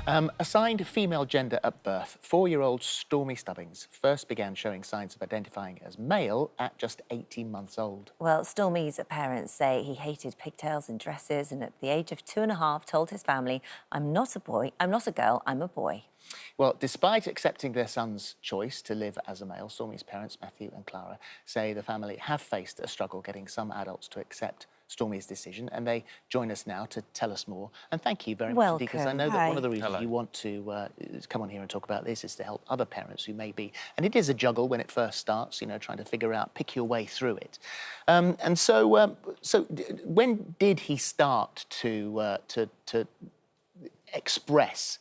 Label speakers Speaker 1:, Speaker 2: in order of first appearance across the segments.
Speaker 1: Assigned female gender at birth, 4-year-old Stormy Stubbings first began showing signs of identifying as male at just 18 months old.
Speaker 2: Well, Stormy's parents say he hated pigtails and dresses, and at the age of 2.5 told his family, "I'm not a boy, I'm not a girl, I'm a boy."
Speaker 1: Well, despite accepting their son's choice to live as a male, Stormy's parents, Matthew and Klara, say the family have faced a struggle getting some adults to accept Stormy's decision, and they join us now to tell us more. And thank you very much, because I know that one of the reasons you want to come on here and talk about this is to help other parents who may be, and it is a juggle when it first starts, you know, trying to figure out, pick your way through it. So when did he start to express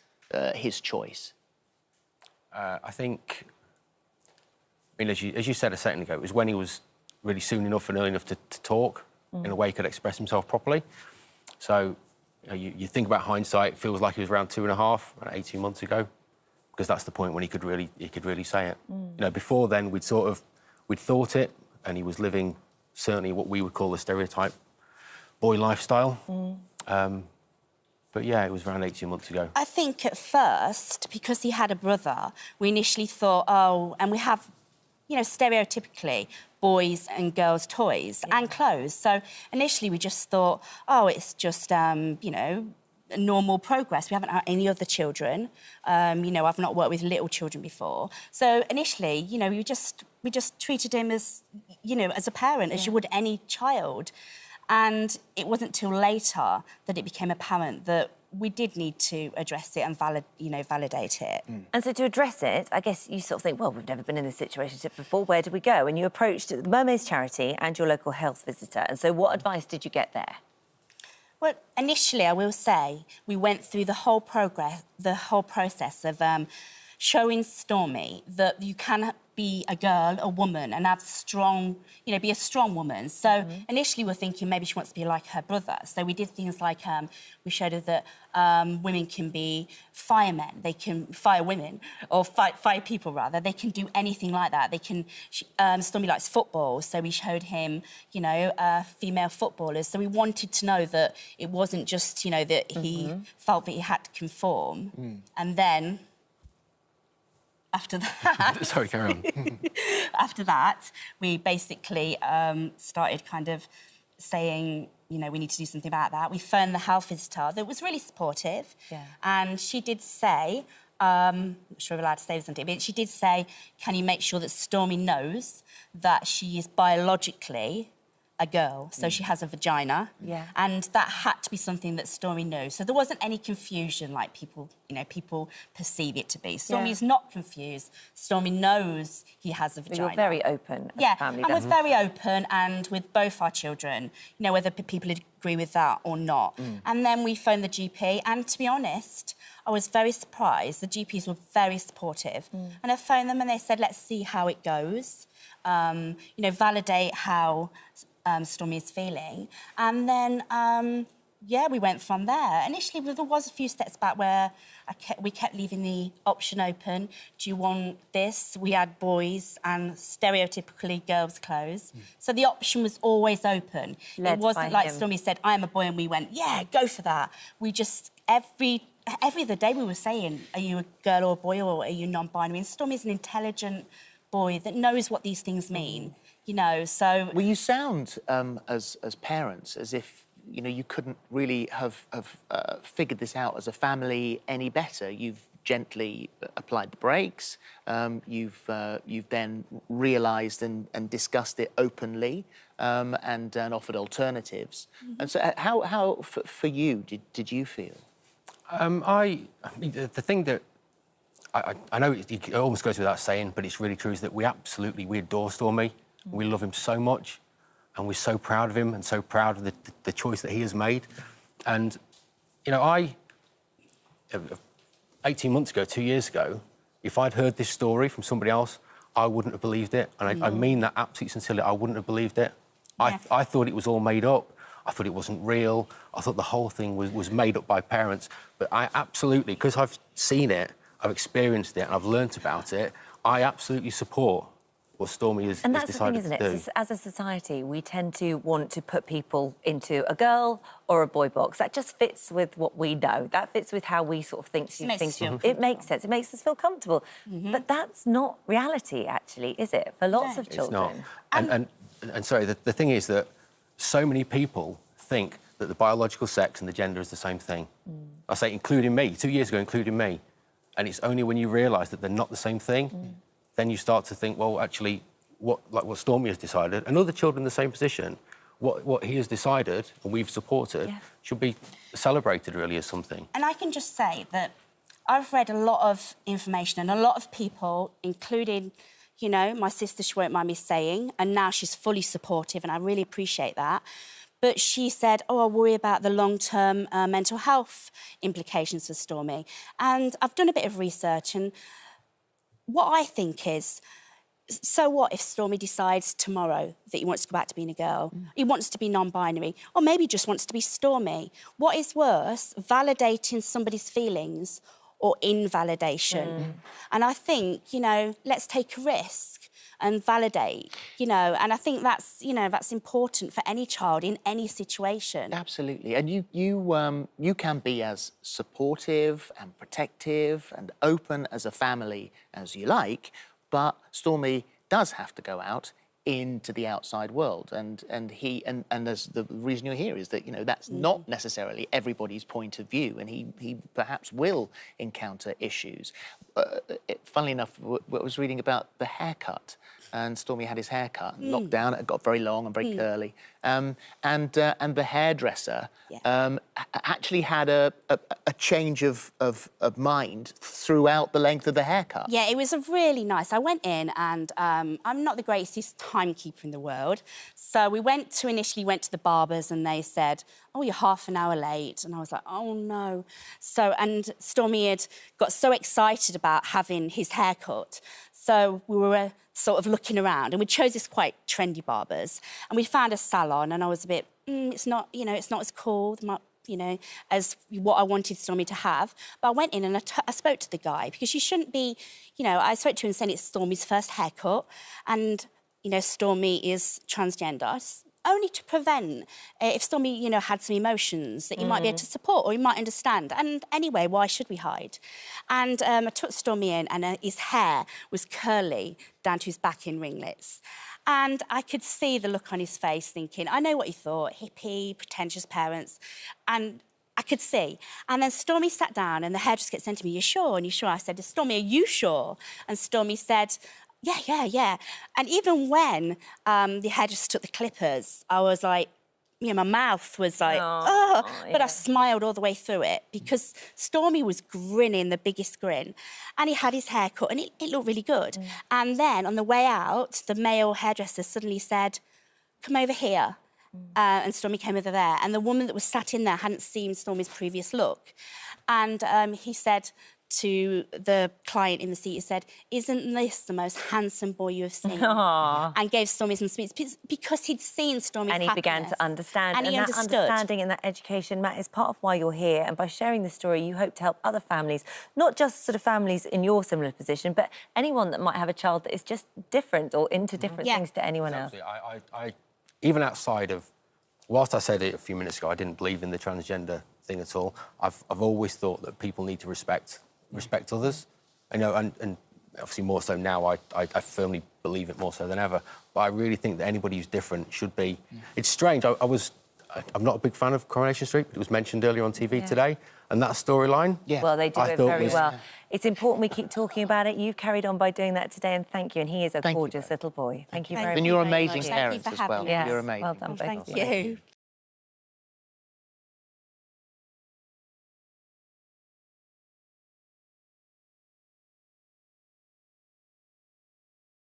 Speaker 1: his choice?
Speaker 3: I think, I mean, as you said a second ago, it was when he was really soon enough and early enough to talk in a way he could express himself properly. So you think about hindsight, it feels like he was around 2.5, 18 months ago, because that's the point when he could really say it. You know, before then we'd thought it, and he was living certainly what we would call the stereotype boy lifestyle. But yeah, it was around 18 months ago.
Speaker 4: I think at first, because he had a brother, we initially thought, oh, and we have, you know, stereotypically boys and girls' toys and clothes. So initially we just thought, oh, it's just, you know, normal progress. We haven't had any other children. You know, I've not worked with little children before. So initially, you know, we just treated him as, you know, as a parent, as you would any child. And it wasn't till later that it became apparent that we did need to address it and validate it.
Speaker 2: And so to address it, I guess you sort of think, well, we've never been in this situation before, where do we go? And you approached the Mermaids charity and your local health visitor. And so what advice did you get there?
Speaker 4: Well, initially, I will say, we went through the whole process of showing Stormy that you can be a girl, a woman, and have strong, you know, be a strong woman. So initially we're thinking maybe she wants to be like her brother. So we did things like, we showed her that women can be firemen, they can fire women, or fire people rather. They can do anything like that. They can, Stormy likes football, so we showed him, you know, female footballers. So we wanted to know that it wasn't just, you know, that he felt that he had to conform. And then, after that...
Speaker 3: Sorry, carry on.
Speaker 4: After that, we basically started kind of saying, you know, we need to do something about that. We phoned the health visitor that was really supportive. And she did say, I'm not sure we're allowed to say this on TV, but she did say, can you make sure that Stormy knows that she is biologically a girl, so she has a vagina, and that had to be something that Stormy knows. So there wasn't any confusion like people, you know, people perceive it to be. Stormy is not confused. Stormy knows he has a vagina.
Speaker 2: You're very open as a family.
Speaker 4: And we're very open, and with both our children, you know, whether people agree with that or not. And then we phoned the GP, and to be honest, I was very surprised. The GPs were very supportive. And I phoned them and they said, let's see how it goes. You know, validate how Stormy is feeling. And then, yeah, we went from there. Initially, there was a few steps back where we kept leaving the option open. Do you want this? We had boys and stereotypically girls' clothes. So the option was always open. It wasn't like Stormy said, I am a boy, and we went, yeah, go for that. We just, every other day we were saying, are you a girl or a boy, or are you non-binary? And Stormy's an intelligent boy that knows what these things mean. You know, so...
Speaker 1: Well, you sound, as parents, as if, you know, you couldn't really have figured this out as a family any better. You've gently applied the brakes. You've then realised and discussed it openly, and offered alternatives. And so, how for you did you feel?
Speaker 3: I mean, the thing that I know it almost goes without saying, but it's really true, is that we adore Stormy. We love him so much, and we're so proud of him and so proud of the choice that he has made. And, you know, 18 months ago, 2 years ago, if I'd heard this story from somebody else, I wouldn't have believed it. And I mean that absolutely sincerely, I wouldn't have believed it. I thought it was all made up. I thought it wasn't real. I thought the whole thing was made up by parents. But I absolutely, because I've seen it, I've experienced it, and I've learnt about it, I absolutely support Stormy has
Speaker 2: And that's the thing,
Speaker 3: decided
Speaker 2: isn't it?
Speaker 3: to do.
Speaker 2: As a society, we tend to want to put people into a girl or a boy box. That just fits with what we know. That fits with how we sort of think. It makes sense. It makes us feel comfortable. But that's not reality, actually, is it? For lots of children.
Speaker 3: It's not. And sorry, the thing is that so many people think that the biological sex and the gender is the same thing. I say, including me, 2 years ago, including me. And it's only when you realise that they're not the same thing, then you start to think, well, actually, what Stormy has decided, and other children in the same position, what he has decided and we've supported should be celebrated, really, as something.
Speaker 4: And I can just say that I've read a lot of information and a lot of people, including, you know, my sister, she won't mind me saying, and now she's fully supportive, and I really appreciate that. But she said, oh, I worry about the long-term mental health implications for Stormy. And I've done a bit of research, and what I think is, so what if Stormy decides tomorrow that he wants to go back to being a girl? He wants to be non-binary, or maybe just wants to be Stormy. What is worse, validating somebody's feelings or invalidation? And I think, you know, let's take a risk and validate, you know, and I think that's, you know, that's important for any child in any situation.
Speaker 1: Absolutely. And you can be as supportive and protective and open as a family as you like, but Stormy does have to go out into the outside world, and there's the reason you're here is that, you know, that's not necessarily everybody's point of view, and he perhaps will encounter issues. Funnily enough, I was reading about the haircut, and Stormy had his hair cut, locked down, it got very long and very curly, and the hairdresser actually had a change of mind throughout the length of the haircut.
Speaker 4: Yeah, it was a really nice. I went in, and I'm not the greatest timekeeper in the world, so we initially went to the barbers, and they said, oh, you're half an hour late, and I was like, oh no. So, and Stormy had got so excited about having his haircut, so we were sort of looking around, and we chose this quite trendy barbers, and we found a salon, and I was a bit, it's not, you know, it's not as cool, you know, as what I wanted Stormy to have. But I went in and I spoke to the guy, because you shouldn't be, you know, I spoke to him saying it's Stormy's first haircut, and, you know, Stormy is transgender, only to prevent if Stormy, you know, had some emotions that you might be able to support or you might understand. And anyway, why should we hide? And I took Stormy in, and his hair was curly down to his back in ringlets. And I could see the look on his face, thinking, I know what he thought, hippie, pretentious parents. And I could see. And then Stormy sat down, and the hairdresser kept saying to me, you sure? And you sure? I said to Stormy, are you sure? And Stormy said, yeah. And even when the hairdresser took the clippers, I was like, you know, my mouth was like, but I smiled all the way through it, because Stormy was grinning the biggest grin, and he had his hair cut, and it looked really good. And then on the way out, the male hairdresser suddenly said, come over here. And Stormy came over there, and the woman that was sat in there hadn't seen Stormy's previous look. And he said to the client in the seat, he said, isn't this the most handsome boy you have seen? And gave Stormy some sweets, because he'd seen Stormy's
Speaker 2: And he began to understand.
Speaker 4: And he understood.
Speaker 2: That understanding and that education, Matt, is part of why you're here. And by sharing this story, you hope to help other families, not just sort of families in your similar position, but anyone that might have a child that is just different or into different things to anyone else.
Speaker 3: I even outside of, whilst I said it a few minutes ago, I didn't believe in the transgender thing at all. I've always thought that people need to respect others, you know, and obviously more so now. I firmly believe it more so than ever. But I really think that anybody who's different should be. It's strange. I'm not a big fan of Coronation Street, but it was mentioned earlier on TV today, and that storyline.
Speaker 2: Well, they do it very well. It's important we keep talking about it. You've carried on by doing that today, and thank you. And he is a gorgeous little boy. Thank you very much.
Speaker 1: And you're amazing parents as well.
Speaker 2: Yes.
Speaker 1: You're amazing.
Speaker 2: Well done, both of you.
Speaker 4: Thank you.